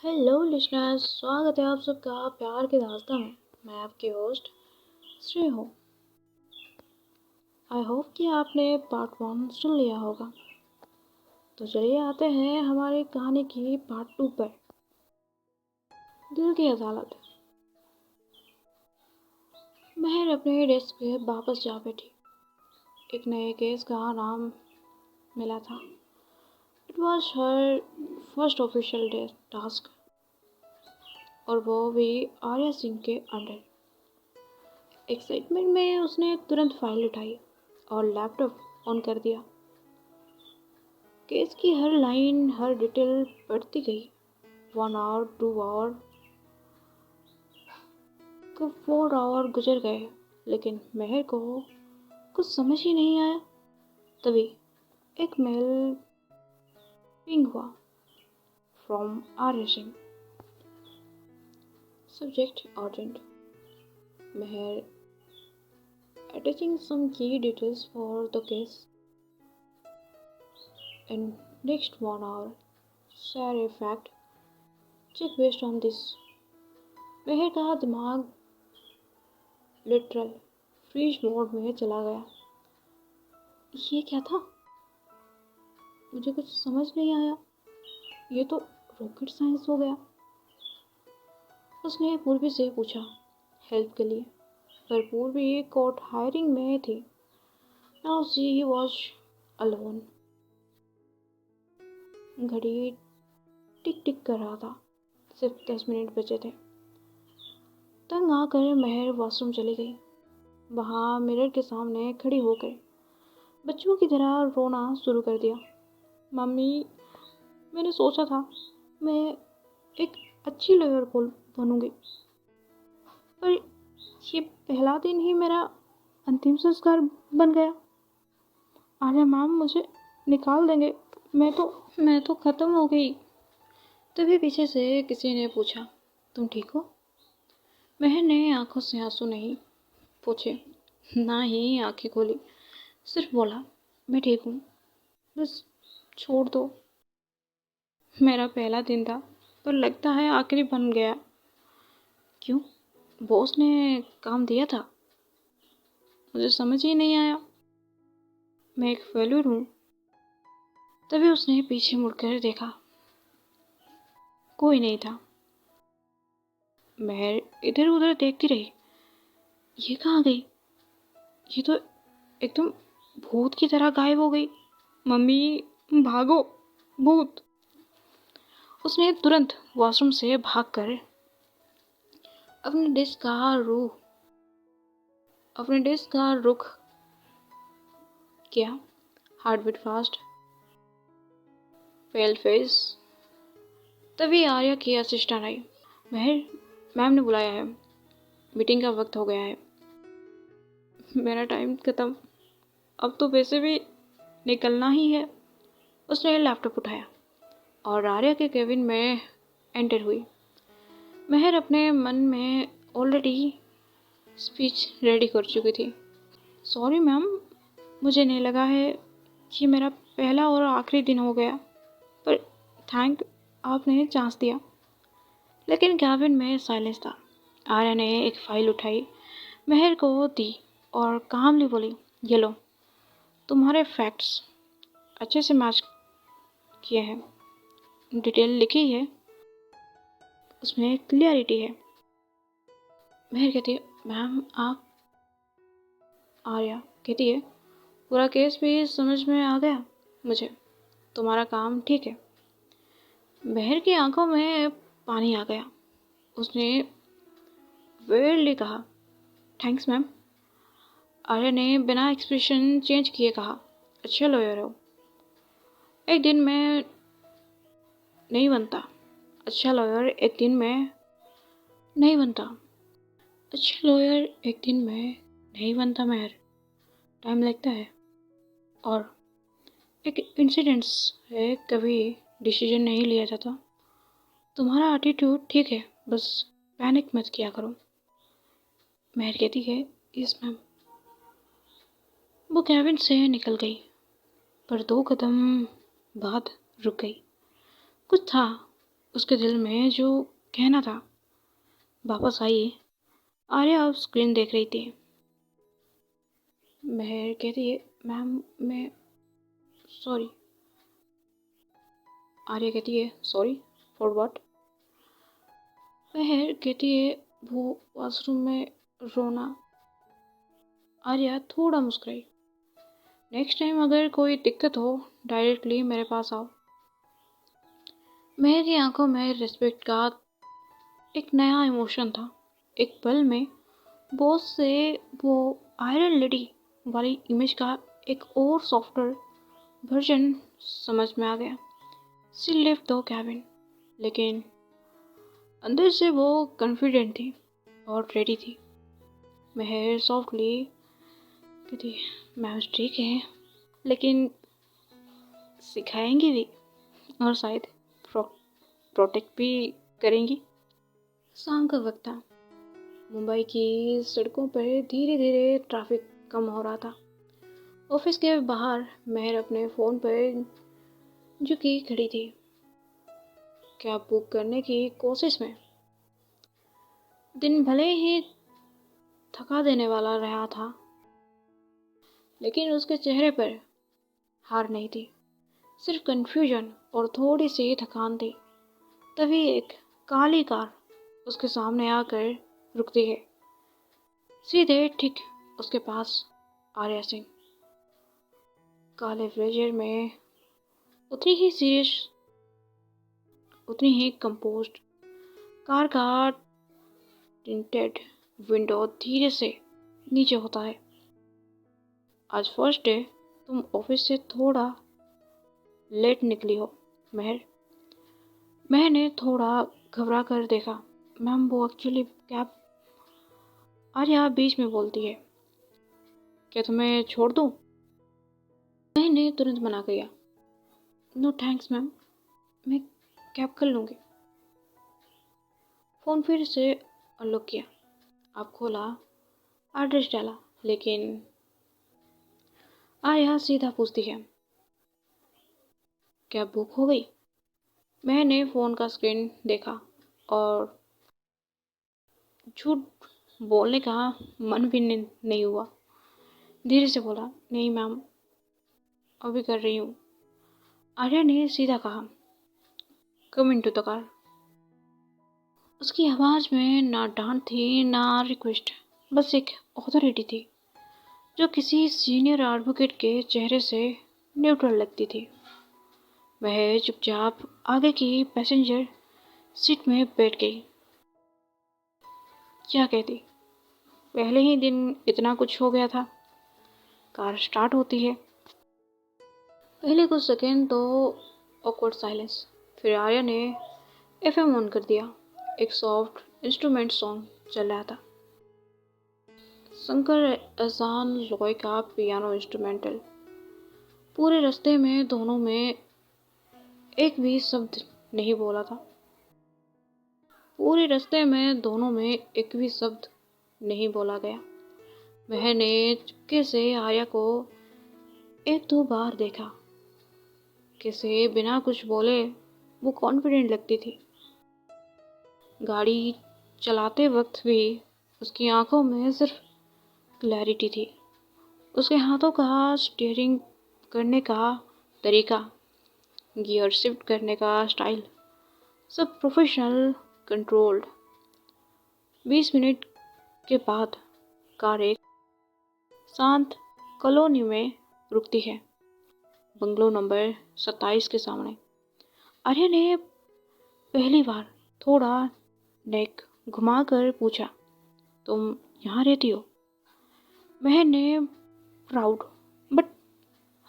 Hello listeners, स्वागत है आप सबका प्यार के दास्तां में। मैं आपकी होस्ट श्री हूँ। आई होप कि आपने पार्ट 1 सुन लिया होगा। तो चलिए आते हैं हमारी कहानी की पार्ट 2 पर। दिल की अदालत। महर अपने डेस्क पे वापस जा बैठी। एक नए केस का नाम मिला था। It was her first official day task, और वो भी आर्या सिंह के अंडर। एक्साइटमेंट में उसने तुरंत फाइल उठाई और लैपटॉप ऑन कर दिया। केस की हर लाइन, हर डिटेल बढ़ती गई। 1 आवर, 2 आवर, कब 4 आवर गुजर गए, लेकिन महर को कुछ समझ ही नहीं आया। तभी एक मेल पिंग हुआ from Arya Singh. Subject urgent. महर attaching some key details for the case. In next 1 hour, share a fact. Check based on this. महर का दिमाग लिटरल फ्रीज मोड में चला गया। ये क्या था? मुझे कुछ समझ नहीं आया। ये तो रॉकेट साइंस हो गया। उसने पूर्वी से पूछा हेल्प के लिए, पर पूर्वी कोर्ट हायरिंग में थी। Now she was alone. घड़ी टिक टिक कर रहा था। सिर्फ 10 मिनट बचे थे। तंग आकर महर वॉशरूम चली गई। वहाँ मिरर के सामने खड़ी होकर बच्चों की तरह रोना शुरू कर दिया। मम्मी, मैंने सोचा था मैं एक अच्छी लॉयर बनूंगी, पर ये पहला दिन ही मेरा अंतिम संस्कार बन गया। आर्या मैम मुझे निकाल देंगे। मैं तो खत्म हो गई। तभी पीछे से किसी ने पूछा, तुम ठीक हो? महर ने आंखों से आंसू नहीं पूछे, ना ही आंखें खोली। सिर्फ बोला, मैं ठीक हूँ, बस छोड़ दो। मेरा पहला दिन था, पर लगता है आखिरी बन गया। क्यों? बॉस ने काम दिया था? मुझे समझ ही नहीं आया। मैं एक फेल्यूर हूँ। तभी उसने पीछे मुड़कर देखा। कोई नहीं था। महर इधर उधर देखती रही। ये कहाँ गई? ये तो एकदम भूत की तरह गायब हो गई। मम्मी, भागो, भूत! उसने तुरंत वॉशरूम से भागकर अपने डेस्क का रुख किया। Heart beat fast, pale face. तभी आर्या की असिस्टेंट आई। महर, मैम ने बुलाया है, मीटिंग का वक्त हो गया है। मेरा टाइम खत्म, अब तो वैसे भी निकलना ही है। उसने लैपटॉप उठाया और आर्या के केबिन में एंटर हुई। महर अपने मन में ऑलरेडी स्पीच रेडी कर चुकी थी। सॉरी मैम, मुझे नहीं लगा है कि मेरा पहला और आखिरी दिन हो गया, पर थैंक आपने चांस दिया। लेकिन कैबिन में साइलेंस था। आर्या ने एक फाइल उठाई, महर को दी और कामली बोली, ये लो, तुम्हारे फैक्ट्स अच्छे से मैच किए हैं। डिटेल लिखी है, उसमें क्लियरिटी है। महर कहती है, मैम आप? आर्या कहती है, पूरा केस भी समझ में आ गया मुझे। तुम्हारा काम ठीक है। महर की आंखों में पानी आ गया। उसने वेयरली कहा, थैंक्स मैम। आर्या ने बिना एक्सप्रेशन चेंज किए कहा, अच्छा लॉयर हो। एक दिन में नहीं बनता। अच्छा लॉयर एक दिन में नहीं बनता। अच्छा लॉयर एक दिन में नहीं बनता महर, टाइम लगता है। और एक इंसिडेंट्स है, कभी डिसीजन नहीं लिया जाता। तुम्हारा एटीट्यूड ठीक है, बस पैनिक मत किया करो। महर कहती है, यस मैम। वो कैबिन से निकल गई, पर 2 कदम बाद रुक गई। कुछ था उसके दिल में जो कहना था वापस आई। आर्या अब स्क्रीन देख रही थी। महर कहती है, मैम मैं सॉरी। आर्या कहती है, सॉरी फॉर व्हाट? महर कहती है, वो वॉशरूम में रोना। आर्या थोड़ा मुस्कुराई। नेक्स्ट टाइम अगर कोई दिक्कत हो डायरेक्टली मेरे पास आओ। महर की आंखों में रिस्पेक्ट का एक नया इमोशन था। एक पल में बॉस से वो आयरन लेडी वाली इमेज का एक और सॉफ्टर वर्जन समझ में आ गया। शी लेफ्ट द कैबिन, लेकिन अंदर से वो कॉन्फिडेंट थी और रेडी थी। महर सॉफ्टली कहती, मैम ठीक है, लेकिन सिखाएंगी भी और शायद प्रोटेक्ट भी करेंगी। शाम का वक्त था। मुंबई की सड़कों पर धीरे धीरे ट्रैफिक कम हो रहा था। ऑफिस के बाहर महर अपने फ़ोन पर झुकी खड़ी थी, कैब बुक करने की कोशिश में। दिन भले ही थका देने वाला रहा था, लेकिन उसके चेहरे पर हार नहीं थी, सिर्फ कंफ्यूजन और थोड़ी सी थकान थी। तभी एक काली कार उसके सामने आकर रुकती है। सीधे ठीक उसके पास आर्या सिंह, काले ब्लेजर में, उतनी ही सीरियस, उतनी ही कंपोज्ड। कार का टिंटेड विंडो धीरे से नीचे होता है। आज फर्स्ट डे, तुम ऑफिस से थोड़ा लेट निकली हो महर। महर ने थोड़ा घबरा कर देखा। मैम वो एक्चुअली कैब। आर्या बीच में बोलती है, क्या तुम्हें छोड़ दूँ? महर ने तुरंत मना किया, नो थैंक्स मैम, मैं कैब कर लूँगी। फ़ोन फिर से अनलॉक किया, आप खोला, एड्रेस डाला, लेकिन आर्या सीधा पूछती है, कैब बुक हो गई? मैंने फ़ोन का स्क्रीन देखा और झूठ बोलने का मन भी नहीं हुआ। धीरे से बोला, नहीं मैम, अभी कर रही हूँ। आर्या ने सीधा कहा, कम इनटू द कार। उसकी आवाज़ में ना डांट थी ना रिक्वेस्ट, बस एक अथॉरिटी थी जो किसी सीनियर एडवोकेट के चेहरे से न्यूट्रल लगती थी। वह चुपचाप आगे की पैसेंजर सीट में बैठ गई। क्या कहती, पहले ही दिन इतना कुछ हो गया था। कार स्टार्ट होती है। पहले कुछ सेकेंड तो ऑकवर्ड साइलेंस, फिर आर्या ने एफएम ऑन कर दिया। एक सॉफ्ट इंस्ट्रूमेंट सॉन्ग चल रहा था, शंकर एहसान लॉय का पियानो इंस्ट्रूमेंटल। पूरे रास्ते में दोनों में एक भी शब्द नहीं बोला था। पूरे रास्ते में दोनों में एक भी शब्द नहीं बोला गया। वह ने चुपके से आर्या को एक दो बार देखा। कैसे बिना कुछ बोले वो कॉन्फिडेंट लगती थी। गाड़ी चलाते वक्त भी उसकी आंखों में सिर्फ क्लैरिटी थी। उसके हाथों का स्टीयरिंग करने का तरीका, गियर शिफ्ट करने का स्टाइल, सब प्रोफेशनल, कंट्रोल्ड। 20 मिनट के बाद कार एक शांत कॉलोनी में रुकती है, बंगलो नंबर 27 के सामने। आर्या ने पहली बार थोड़ा नेक घुमाकर पूछा, तुम यहाँ रहती हो? महर ने प्राउड बट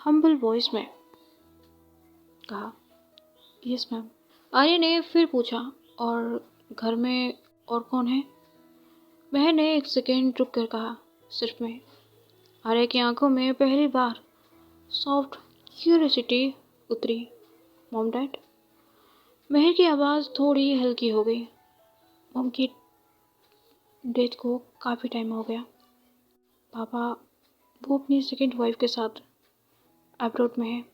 हम्बल वॉइस में कहा, यस मैम। आर्या ने फिर पूछा, और घर में और कौन है? महर ने एक सेकेंड रुक कर कहा, सिर्फ मैं। आर्या की आंखों में पहली बार सॉफ्ट क्यूरियोसिटी उतरी, मॉम डैड? महर की आवाज़ थोड़ी हल्की हो गई। मॉम की डेथ को काफ़ी टाइम हो गया। पापा वो अपनी सेकेंड वाइफ के साथ अब्रॉड में है।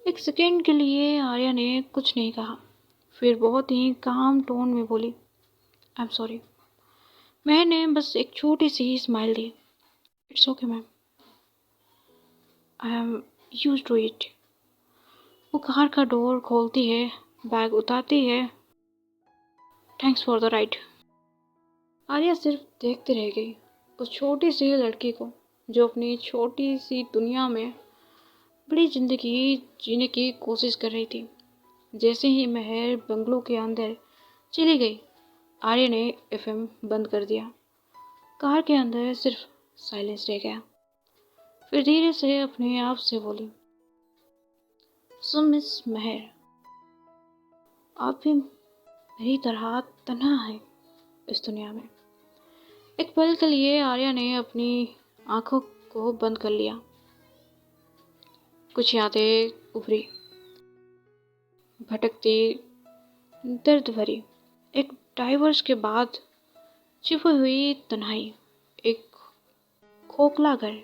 एक सेकेंड के लिए आर्या ने कुछ नहीं कहा, फिर बहुत ही काम टोन में बोली, आई एम सॉरी। मैंने बस एक छोटी सी स्माइल दी। It's okay ma'am, I am used to it. वो कार का डोर खोलती है, बैग उतारती है। Thanks for the ride. Arya सिर्फ देखती रह गई उस छोटी सी लड़की को, जो अपनी छोटी सी दुनिया में बड़ी जिंदगी जीने की कोशिश कर रही थी। जैसे ही महर बंगलों के अंदर चली गई, आर्या ने एफएम बंद कर दिया। कार के अंदर सिर्फ साइलेंस रह गया। फिर धीरे से अपने आप से बोली, सो मिस महर, आप भी मेरी तरह तन्हा है इस दुनिया में। एक पल के लिए आर्या ने अपनी आंखों को बंद कर लिया। कुछ यादें उभरी, भटकती, दर्द भरी। एक डाइवोर्स के बाद छिपी हुई तन्हाई, एक खोखला घर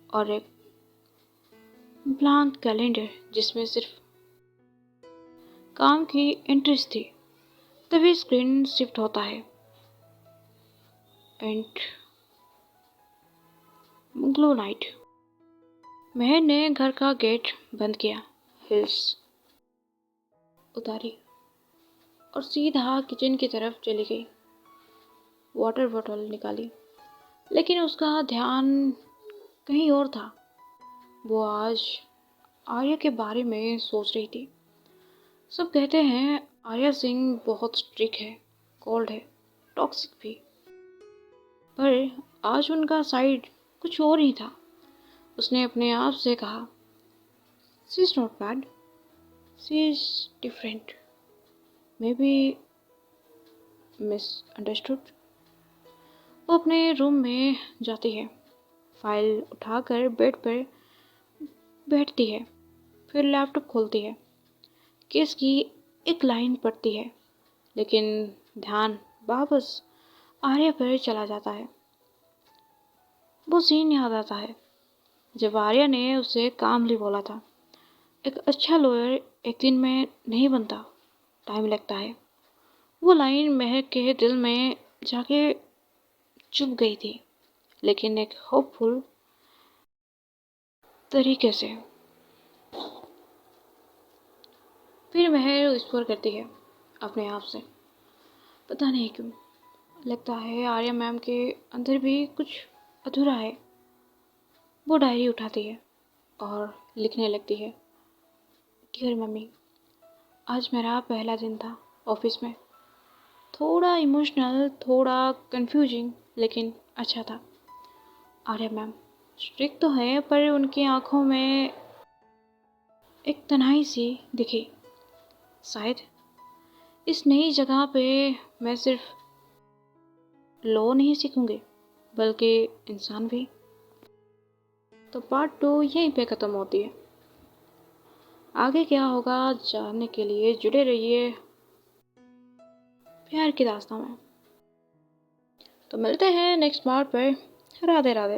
और एक ब्लैंक कैलेंडर जिसमें सिर्फ काम की एंट्रीज थी। तभी स्क्रीन शिफ्ट होता है एंड ग्लो नाइट। महर ने घर का गेट बंद किया, हिल्स उतारी और सीधा किचन की तरफ चली गई। वाटर बॉटल निकाली, लेकिन उसका ध्यान कहीं और था। वो आज आर्या के बारे में सोच रही थी। सब कहते हैं आर्या सिंह बहुत स्ट्रिक्ट है, कोल्ड है, टॉक्सिक भी। पर आज उनका साइड कुछ और ही था। उसने अपने आप से कहा, she is not bad, she is different, may be misunderstood. वो अपने रूम में जाती है, फाइल उठाकर बेड पर बैठती है, फिर लैपटॉप खोलती है, केस की एक लाइन पढ़ती है, लेकिन ध्यान वापस आर्या पर चला जाता है। वो सीन याद आता है जब आर्या ने उसे कामली बोला था, एक अच्छा लॉयर एक दिन में नहीं बनता, टाइम लगता है। वो लाइन महक के दिल में जाके चुभ गई थी, लेकिन एक होपफुल तरीके से। फिर महर विस्पर करती है अपने आप से, पता नहीं क्यों लगता है आर्या मैम के अंदर भी कुछ अधूरा है। वो डायरी उठाती है और लिखने लगती है, डियर मम्मी, आज मेरा पहला दिन था ऑफिस में। थोड़ा इमोशनल, थोड़ा कंफ्यूजिंग, लेकिन अच्छा था। आर्या मैम स्ट्रिक्ट तो है, पर उनकी आंखों में एक तन्हाई सी दिखी। शायद इस नई जगह पे मैं सिर्फ लॉ नहीं सीखूंगी, बल्कि इंसान भी। तो पार्ट 2 यहीं पे ख़त्म होती है। आगे क्या होगा जानने के लिए जुड़े रहिए प्यार की दास्तां में। तो मिलते हैं नेक्स्ट पार्ट पर। राधे राधे।